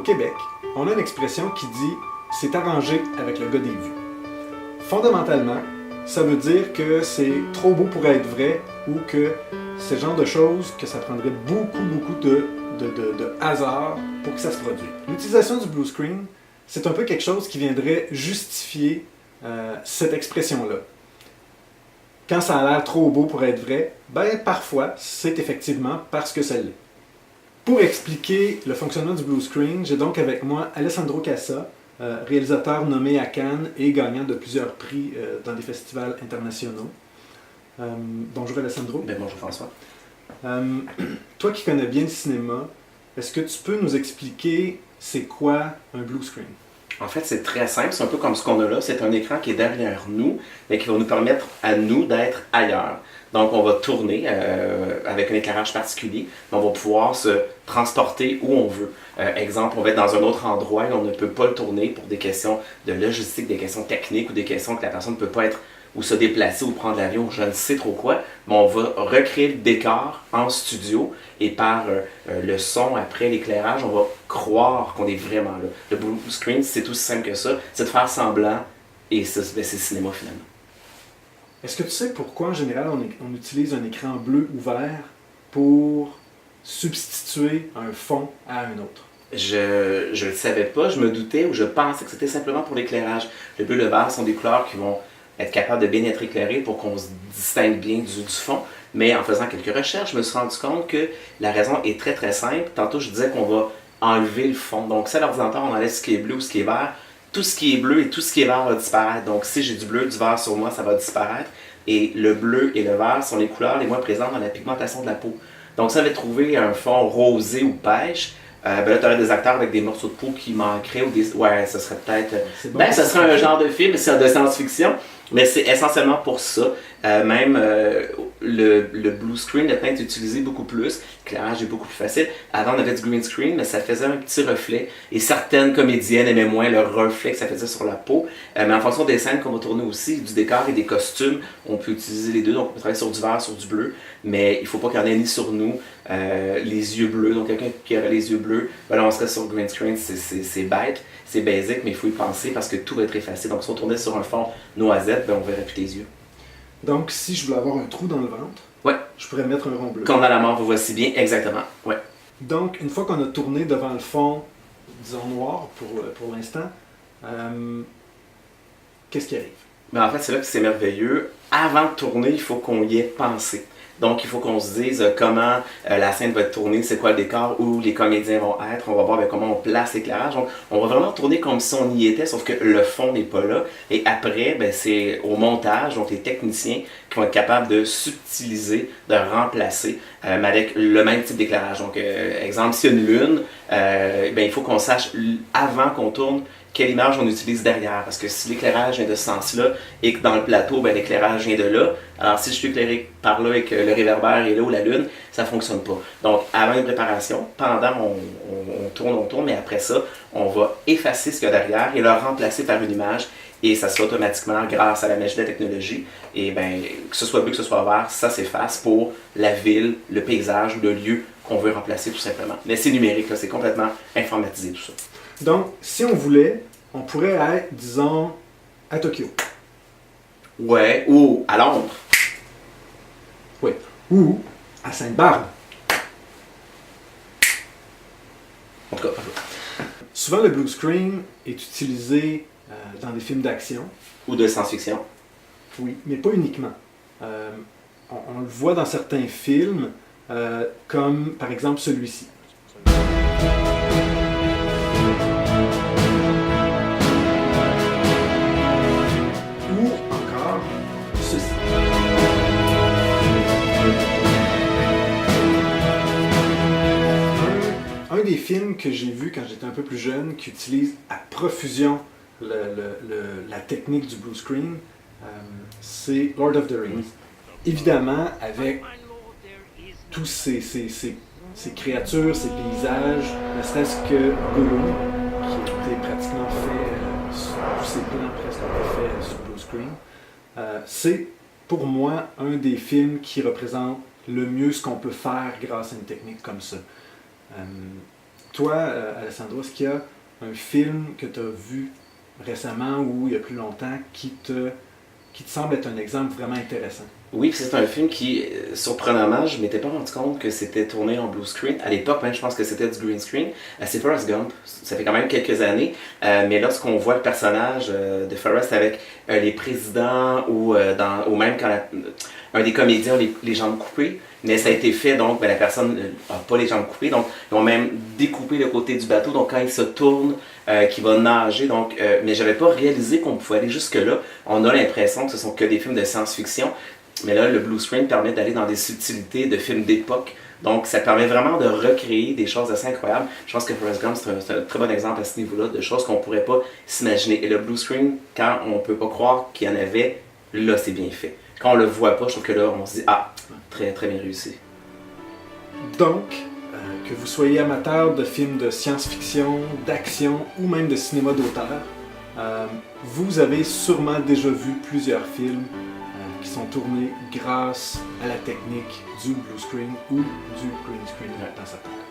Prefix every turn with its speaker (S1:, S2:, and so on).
S1: Québec, on a une expression qui dit « c'est arrangé avec le gars des vues ». Fondamentalement, ça veut dire que c'est trop beau pour être vrai ou que c'est le genre de choses que ça prendrait beaucoup de hasard pour que ça se produise. L'utilisation du blue screen, c'est un peu quelque chose qui viendrait justifier cette expression-là. Quand ça a l'air trop beau pour être vrai, ben parfois, c'est effectivement parce que ça l'est. Pour expliquer le fonctionnement du blue screen, j'ai donc avec moi Alessandro Cassa, réalisateur nommé à Cannes et gagnant de plusieurs prix dans des festivals internationaux. Bonjour Alessandro.
S2: Bonjour François.
S1: Toi qui connais bien le cinéma, est-ce que tu peux nous expliquer c'est quoi un blue screen?
S2: En fait, c'est très simple, c'est un peu comme ce qu'on a là. C'est un écran qui est derrière nous, mais qui va nous permettre à nous d'être ailleurs. Donc, on va tourner avec un éclairage particulier, mais on va pouvoir se transporter où on veut. Exemple, on va être dans un autre endroit et on ne peut pas le tourner pour des questions de logistique, des questions techniques ou des questions que la personne ne peut pas être ou se déplacer ou prendre l'avion, je ne sais trop quoi, mais on va recréer le décor en studio et par le son, après l'éclairage, on va croire qu'on est vraiment là. Le blue screen, c'est aussi simple que ça, c'est de faire semblant et c'est le cinéma finalement.
S1: Est-ce que tu sais pourquoi en général on utilise un écran bleu ou vert pour substituer un fond à un autre?
S2: Je ne le savais pas, je me doutais ou je pensais que c'était simplement pour l'éclairage. Le bleu et le vert sont des couleurs qui vont être capables de bien être éclairées pour qu'on se distingue bien du fond. Mais en faisant quelques recherches, je me suis rendu compte que la raison est très simple. Tantôt, je disais qu'on va enlever le fond. Donc, si à l'ordinateur, on enlève ce qui est bleu ou ce qui est vert, tout ce qui est bleu et tout ce qui est vert va disparaître. Donc, si j'ai du bleu, du vert sur moi, ça va disparaître. Et le bleu et le vert sont les couleurs les moins présentes dans la pigmentation de la peau. Donc, si on avait trouvé un fond rosé ou pêche, ben là, tu aurais des acteurs avec des morceaux de peau qui manqueraient ou des... Ouais, ça serait peut-être...
S1: Bon,
S2: ben, ça serait un genre de film de science-fiction, mais c'est essentiellement pour ça. Le blue screen est peut-être utilisé beaucoup plus. L'éclairage est beaucoup plus facile. Avant, on avait du green screen, mais ça faisait un petit reflet. Et certaines comédiennes aimaient moins le reflet que ça faisait sur la peau. Mais en fonction des scènes qu'on va tourner aussi, du décor et des costumes, on peut utiliser les deux. Donc, on peut travailler sur du vert, sur du bleu. Mais il ne faut pas qu'il y en ait ni sur nous les yeux bleus. Donc, quelqu'un qui aurait les yeux bleus, ben là, on serait sur le green screen. C'est bête, c'est basique, mais il faut y penser parce que tout va être effacé. Donc, si on tournait sur un fond noisette, ben, on verrait plus les yeux.
S1: Donc, si je voulais avoir un trou dans le ventre,
S2: ouais,
S1: je pourrais mettre un rond bleu.
S2: Comme dans la mort, vous voici bien, exactement. Ouais.
S1: Donc, une fois qu'on a tourné devant le fond, disons noir pour l'instant, qu'est-ce qui arrive?
S2: Mais en fait, c'est là que c'est merveilleux. Avant de tourner, il faut qu'on y ait pensé. Donc, il faut qu'on se dise comment la scène va être tournée, c'est quoi le décor, où les comédiens vont être. On va voir comment on place l'éclairage. Donc, on va vraiment tourner comme si on y était, sauf que le fond n'est pas là. Et après, ben, c'est au montage, donc les techniciens qui vont être capables de subtiliser, de remplacer, mais avec le même type d'éclairage. Donc, exemple, s'il y a une lune, ben, il faut qu'on sache avant qu'on tourne quelle image on utilise derrière. Parce que si l'éclairage vient de ce sens-là et que dans le plateau, ben, l'éclairage vient de là, alors si je suis éclairé par là et que le réverbère est là ou la lune, ça ne fonctionne pas. Donc, avant une préparation, pendant on tourne, mais après ça, on va effacer ce qu'il y a derrière et le remplacer par une image. Et ça se fait automatiquement grâce à la magie de la technologie. Et ben, que ce soit bleu, que ce soit vert, ça s'efface pour la ville, le paysage ou le lieu qu'on veut remplacer tout simplement. Mais c'est numérique, là, c'est complètement informatisé tout ça.
S1: Donc, si on voulait, on pourrait être, disons, à Tokyo.
S2: Ouais, ou à Londres.
S1: Oui. Ou à Sainte-Barbe.
S2: En tout cas,
S1: souvent, le blue screen est utilisé dans des films d'action.
S2: Ou de science-fiction.
S1: Oui, mais pas uniquement. On le voit dans certains films, comme par exemple celui-ci. Ou encore ceci. Un des films que j'ai vu quand j'étais un peu plus jeune, qui utilise à profusion la technique du blue screen, c'est Lord of the Rings. Évidemment, avec tous ces créatures, ces paysages, ne serait-ce que Gollum, qui était pratiquement fait, tous ces plans presque étaient faits sur blue screen. C'est pour moi un des films qui représente le mieux ce qu'on peut faire grâce à une technique comme ça. Toi, Alessandro, est-ce qu'il y a un film que tu as vu récemment ou il y a plus longtemps qui te semble être un exemple vraiment intéressant?
S2: Oui, puis c'est un film qui, surprenamment, je m'étais pas rendu compte que c'était tourné en blue screen. À l'époque, même, je pense que c'était du green screen. C'est Forrest Gump. Ça fait quand même quelques années. Mais lorsqu'on voit le personnage de Forrest avec les présidents ou même quand un des comédiens a les jambes coupées, mais ça a été fait, donc la personne n'a pas les jambes coupées, donc ils ont même découpé le côté du bateau, donc quand il se tourne, qu'il va nager, donc, mais j'avais pas réalisé qu'on pouvait aller jusque-là. On a l'impression que ce sont que des films de science-fiction, mais là, le blue screen permet d'aller dans des subtilités de films d'époque. Donc, ça permet vraiment de recréer des choses assez incroyables. Je pense que Forrest Gump, c'est un très bon exemple à ce niveau-là, de choses qu'on pourrait pas s'imaginer. Et le blue screen, quand on peut pas croire qu'il y en avait, là, c'est bien fait. Quand on le voit pas, je trouve que là, on se dit, ah, très, très bien réussi.
S1: Donc, que vous soyez amateur de films de science-fiction, d'action ou même de cinéma d'auteur, vous avez sûrement déjà vu plusieurs films qui sont tournés grâce à la technique du blue screen ou du green screen dans certains cas.